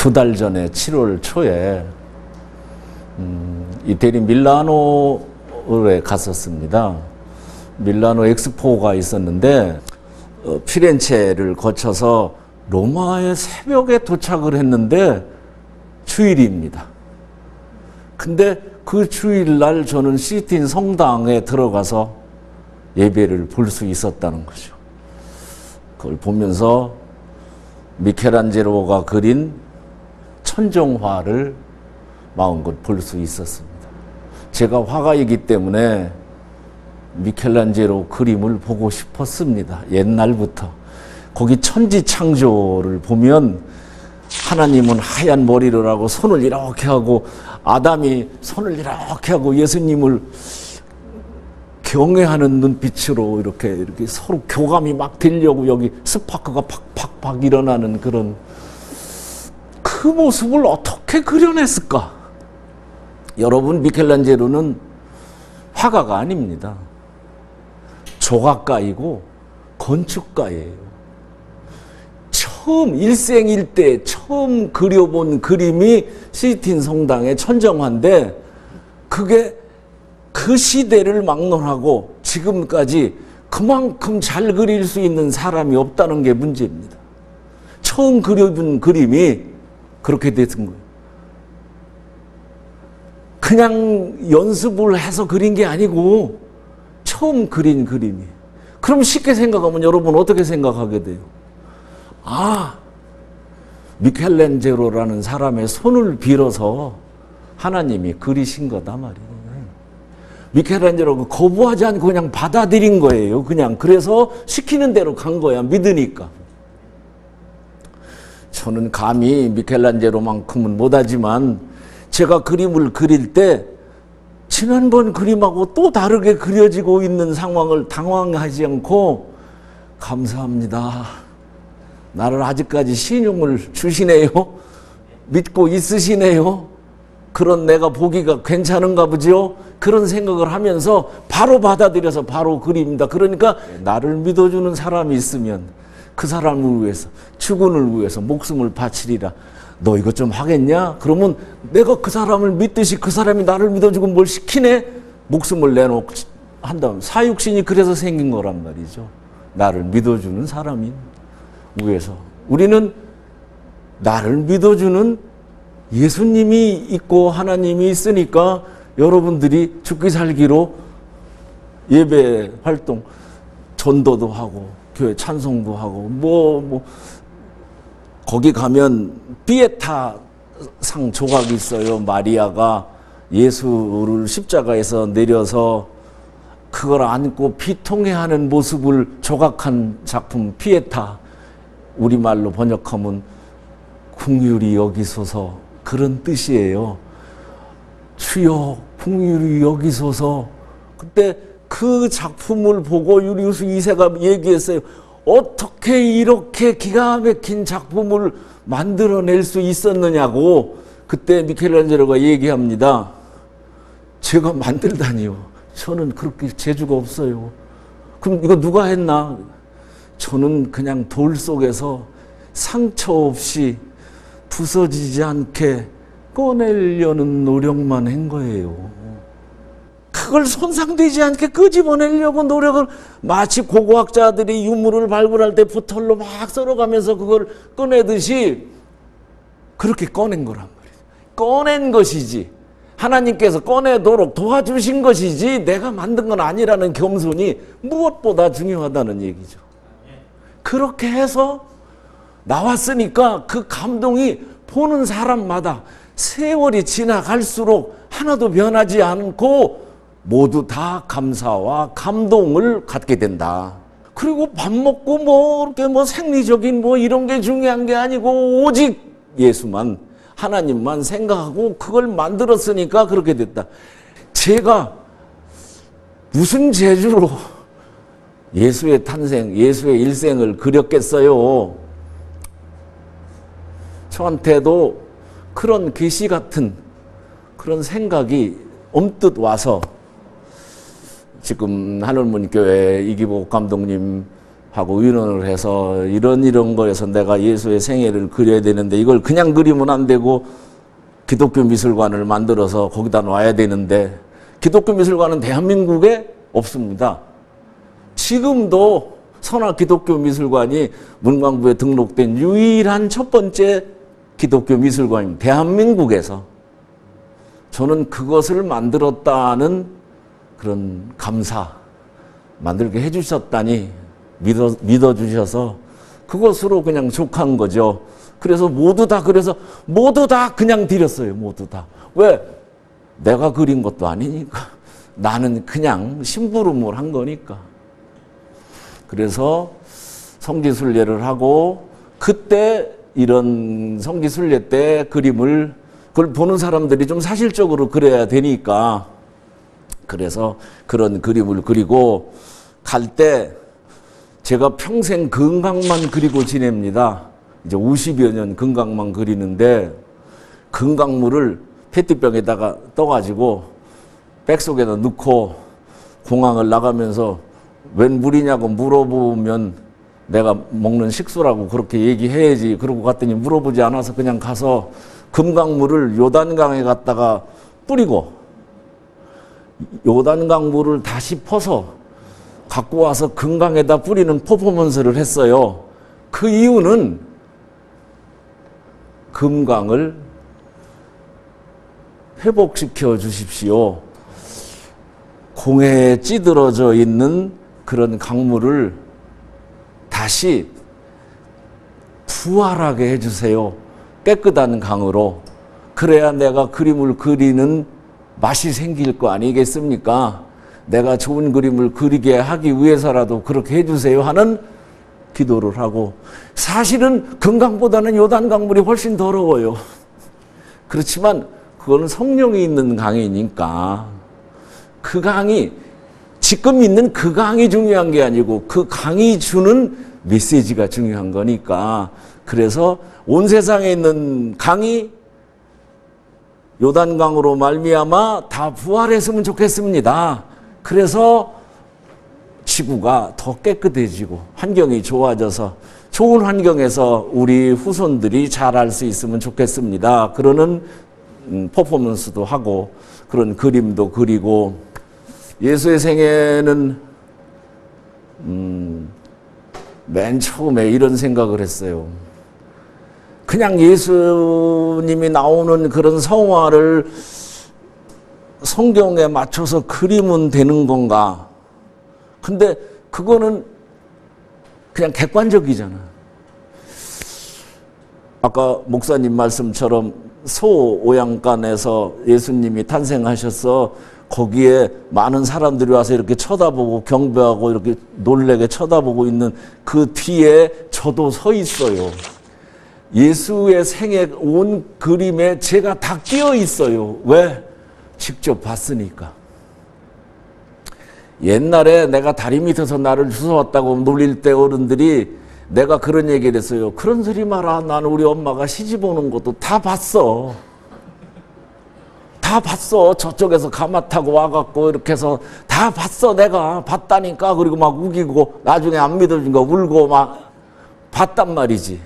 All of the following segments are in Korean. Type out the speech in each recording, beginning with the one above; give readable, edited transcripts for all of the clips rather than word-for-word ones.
2달 전에 7월 초에 이태리 밀라노에 갔었습니다. 밀라노 엑스포가 있었는데 피렌체를 거쳐서 로마의 새벽에 도착을 했는데 주일입니다. 근데 그 주일날 저는 시스틴 성당에 들어가서 예배를 볼 수 있었다는 거죠. 그걸 보면서 미켈란젤로가 그린 천정화를 마음껏 볼 수 있었습니다. 제가 화가이기 때문에 미켈란젤로 그림을 보고 싶었습니다. 옛날부터. 거기 천지창조를 보면 하나님은 하얀 머리를 하고 손을 이렇게 하고 아담이 손을 이렇게 하고 예수님을 경외하는 눈빛으로 이렇게 서로 교감이 막 되려고 여기 스파크가 팍팍팍 일어나는 그런 그 모습을 어떻게 그려냈을까? 여러분, 미켈란젤로는 화가가 아닙니다. 조각가이고 건축가예요. 처음 일생일대 처음 그려본 그림이 시스틴 성당의 천정화인데 그게 그 시대를 막론하고 지금까지 그만큼 잘 그릴 수 있는 사람이 없다는 게 문제입니다. 처음 그려본 그림이 그렇게 됐은 거예요. 그냥 연습을 해서 그린 게 아니고 처음 그린 그림이. 그럼 쉽게 생각하면 여러분 어떻게 생각하게 돼요? 아, 미켈란젤로라는 사람의 손을 빌어서 하나님이 그리신 거다 말이에요. 미켈란젤로가 거부하지 않고 그냥 받아들인 거예요. 그냥 그래서 시키는 대로 간 거야. 믿으니까. 저는 감히 미켈란젤로만큼은 못하지만 제가 그림을 그릴 때 지난번 그림하고 또 다르게 그려지고 있는 상황을 당황하지 않고 감사합니다. 나를 아직까지 신용을 주시네요. 믿고 있으시네요. 그런 내가 보기가 괜찮은가 보죠. 그런 생각을 하면서 바로 받아들여서 바로 그립니다. 그러니까 나를 믿어주는 사람이 있으면 그 사람을 위해서, 주군을 위해서 목숨을 바치리라. 너 이것 좀 하겠냐? 그러면 내가 그 사람을 믿듯이 그 사람이 나를 믿어주고 뭘 시키네? 목숨을 내놓고 한다면 사육신이 그래서 생긴 거란 말이죠. 나를 믿어주는 사람이 위해서. 우리는 나를 믿어주는 예수님이 있고 하나님이 있으니까 여러분들이 죽기 살기로 예배 활동, 전도도 하고 교회 찬송도 하고 거기 가면 피에타 상 조각이 있어요. 마리아가 예수를 십자가에서 내려서 그걸 안고 피통해하는 모습을 조각한 작품 피에타. 우리말로 번역하면 긍휼히 여기소서, 그런 뜻이에요. 주여 긍휼히 여기소서. 그때 그 작품을 보고 유리우스 2세가 얘기했어요. 어떻게 이렇게 기가 막힌 작품을 만들어낼 수 있었느냐고. 그때 미켈란젤로가 얘기합니다. 제가 만들다니요. 저는 그렇게 재주가 없어요. 그럼 이거 누가 했나? 저는 그냥 돌 속에서 상처 없이 부서지지 않게 꺼내려는 노력만 한 거예요. 그걸 손상되지 않게 끄집어내려고 노력을, 마치 고고학자들이 유물을 발굴할 때 붓털로 막 썰어가면서 그걸 꺼내듯이 그렇게 꺼낸 거란 말이에요. 꺼낸 것이지, 하나님께서 꺼내도록 도와주신 것이지 내가 만든 건 아니라는 겸손이 무엇보다 중요하다는 얘기죠. 그렇게 해서 나왔으니까 그 감동이 보는 사람마다 세월이 지나갈수록 하나도 변하지 않고 모두 다 감사와 감동을 갖게 된다. 그리고 밥 먹고 이렇게 생리적인 이런 게 중요한 게 아니고 오직 예수만, 하나님만 생각하고 그걸 만들었으니까 그렇게 됐다. 제가 무슨 재주로 예수의 탄생, 예수의 일생을 그렸겠어요. 저한테도 그런 계시 같은 그런 생각이 엄뜻 와서 지금 하늘문교회 이기복 감독님 하고 의논을 해서 이런 거에서 내가 예수의 생애를 그려야 되는데 이걸 그냥 그리면 안 되고 기독교 미술관을 만들어서 거기다 놔야 되는데 기독교 미술관은 대한민국에 없습니다. 지금도 선화 기독교 미술관이 문광부에 등록된 유일한 첫 번째 기독교 미술관입니다. 대한민국에서. 저는 그것을 만들었다는 그런 감사, 만들게 해주셨다니 믿어주셔서 그것으로 그냥 족한 거죠. 그래서 모두 다 그냥 드렸어요. 모두 다. 왜? 내가 그린 것도 아니니까. 나는 그냥 심부름을 한 거니까. 그래서 성지순례를 하고 그때 이런 성지순례 때 그림을 그걸 보는 사람들이 좀 사실적으로 그려야 되니까 그래서 그런 그림을 그리고 갈 때 제가 평생 금강만 그리고 지냅니다. 이제 50여 년 금강만 그리는데 금강물을 페트병에다가 떠가지고 백속에다 넣고 공항을 나가면서 웬 물이냐고 물어보면 내가 먹는 식수라고 그렇게 얘기해야지. 그러고 갔더니 물어보지 않아서 그냥 가서 금강물을 요단강에 갔다가 뿌리고 요단강 물을 다시 퍼서 갖고 와서 금강에다 뿌리는 퍼포먼스를 했어요. 그 이유는 금강을 회복시켜 주십시오. 공해에 찌들어져 있는 그런 강물을 다시 부활하게 해주세요. 깨끗한 강으로. 그래야 내가 그림을 그리는 맛이 생길 거 아니겠습니까? 내가 좋은 그림을 그리게 하기 위해서라도 그렇게 해주세요 하는 기도를 하고, 사실은 금강보다는 요단강물이 훨씬 더러워요. 그렇지만 그거는 성령이 있는 강이니까 그 강이 지금 있는 그 강이 중요한 게 아니고 그 강이 주는 메시지가 중요한 거니까, 그래서 온 세상에 있는 강이 요단강으로 말미암아 다 부활했으면 좋겠습니다. 그래서 지구가 더 깨끗해지고 환경이 좋아져서 좋은 환경에서 우리 후손들이 잘할 수 있으면 좋겠습니다. 그러는 퍼포먼스도 하고 그런 그림도 그리고, 예수의 생애는 맨 처음에 이런 생각을 했어요. 그냥 예수님이 나오는 그런 성화를 성경에 맞춰서 그리면 되는 건가? 근데 그거는 그냥 객관적이잖아. 아까 목사님 말씀처럼 소오양간에서 예수님이 탄생하셔서 거기에 많은 사람들이 와서 이렇게 쳐다보고 경배하고 이렇게 놀래게 쳐다보고 있는 그 뒤에 저도 서 있어요. 예수의 생애 온 그림에 제가 다 끼어 있어요. 왜? 직접 봤으니까. 옛날에 내가 다리 밑에서 나를 주워왔다고 놀릴 때 어른들이 내가 그런 얘기를 했어요. 그런 소리 마라. 나는 우리 엄마가 시집 오는 것도 다 봤어. 다 봤어. 저쪽에서 가마 타고 와갖고 이렇게 해서 다 봤어. 내가 봤다니까. 그리고 막 우기고 나중에 안 믿어주니까 울고 막 봤단 말이지.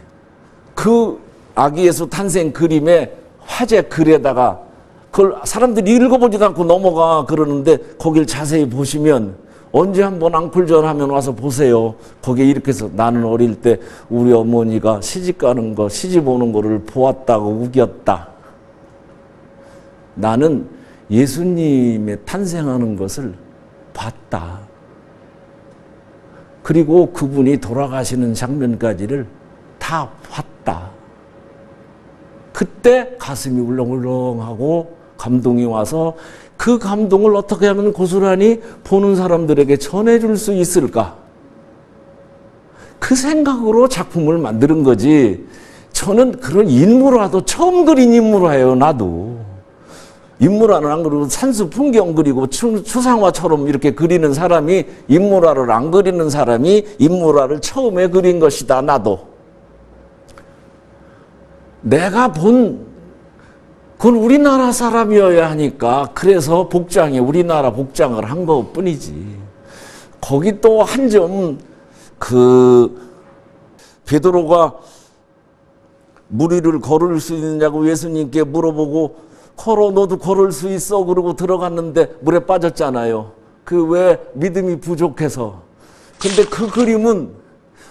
그 아기 예수 탄생 그림에 화제 글에다가 그걸 사람들이 읽어보지도 않고 넘어가 그러는데 거길 자세히 보시면 언제 한번 앙쿨전 하면 와서 보세요. 거기에 이렇게 해서 나는 어릴 때 우리 어머니가 시집 가는 거, 시집 오는 거를 보았다고 우겼다. 나는 예수님의 탄생하는 것을 봤다. 그리고 그분이 돌아가시는 장면까지를 다 봤다. 그때 가슴이 울렁울렁하고 감동이 와서 그 감동을 어떻게 하면 고스란히 보는 사람들에게 전해줄 수 있을까? 그 생각으로 작품을 만드는 거지. 저는 그런 인물화도 처음 그린 인물화예요. 나도. 인물화는 안 그리고 산수 풍경 그리고 추상화처럼 이렇게 그리는 사람이, 인물화를 안 그리는 사람이 인물화를 처음에 그린 것이다. 나도. 내가 본 그건 우리나라 사람이어야 하니까 그래서 복장에 우리나라 복장을 한 것뿐이지. 거기 또 한 점 그 베드로가 물 위를 걸을 수 있느냐고 예수님께 물어보고 걸어 너도 걸을 수 있어 그러고 들어갔는데 물에 빠졌잖아요. 그 왜 믿음이 부족해서. 근데 그 그림은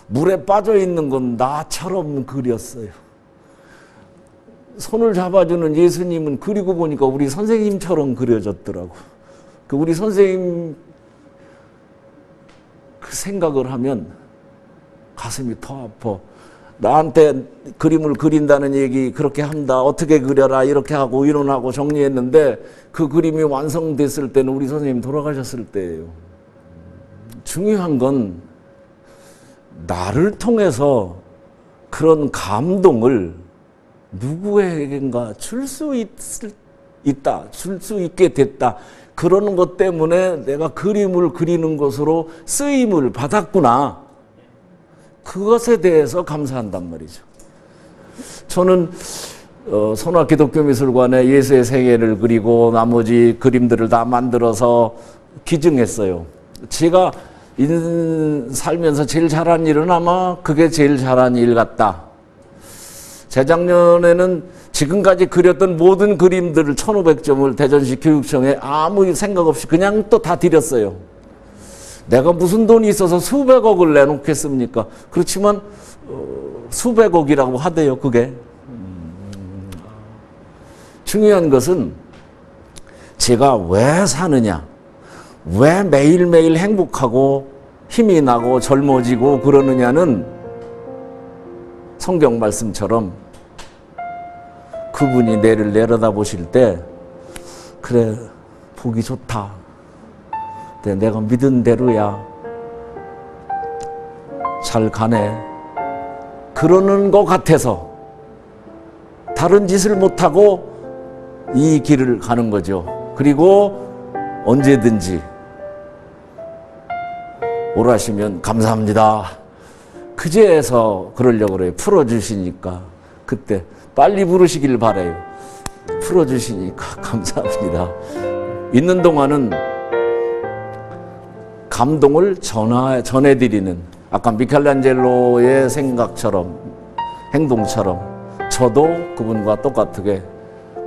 물에 빠져 있는 건 나처럼 그렸어요. 손을 잡아주는 예수님은 그리고 보니까 우리 선생님처럼 그려졌더라고. 그 우리 선생님 그 생각을 하면 가슴이 더 아파. 나한테 그림을 그린다는 얘기 그렇게 한다. 어떻게 그려라 이렇게 하고 이론하고 정리했는데 그 그림이 완성됐을 때는 우리 선생님 돌아가셨을 때예요. 중요한 건 나를 통해서 그런 감동을 누구에겐가 줄 수 있다. 줄 수 있게 됐다. 그러는 것 때문에 내가 그림을 그리는 것으로 쓰임을 받았구나. 그것에 대해서 감사한단 말이죠. 저는 선화 기독교미술관에 예수의 생애를 그리고 나머지 그림들을 다 만들어서 기증했어요. 제가 살면서 제일 잘한 일은 아마 그게 제일 잘한 일 같다. 재작년에는 지금까지 그렸던 모든 그림들을 1500점을 대전시 교육청에 아무 생각 없이 그냥 또 다 드렸어요. 내가 무슨 돈이 있어서 수백억을 내놓겠습니까? 그렇지만 수백억이라고 하대요. 그게 중요한 것은 제가 왜 사느냐, 왜 매일매일 행복하고 힘이 나고 젊어지고 그러느냐는 성경 말씀처럼 그분이 내를 내려다보실 때 그래 보기 좋다. 내가 믿은 대로야. 잘 가네. 그러는 것 같아서 다른 짓을 못하고 이 길을 가는 거죠. 그리고 언제든지 오라시면 감사합니다. 그제서 그러려고 그래요. 풀어주시니까. 그때 빨리 부르시길 바라요. 풀어주시니까 감사합니다. 있는 동안은 감동을 전해드리는, 아까 미켈란젤로의 생각처럼, 행동처럼 저도 그분과 똑같게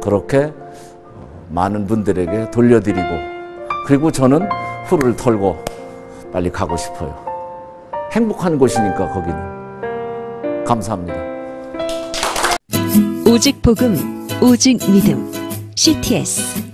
그렇게 많은 분들에게 돌려드리고, 그리고 저는 후를 털고 빨리 가고 싶어요. 행복한 곳이니까 거기는. 감사합니다. 오직 복음, 오직 믿음, CTS.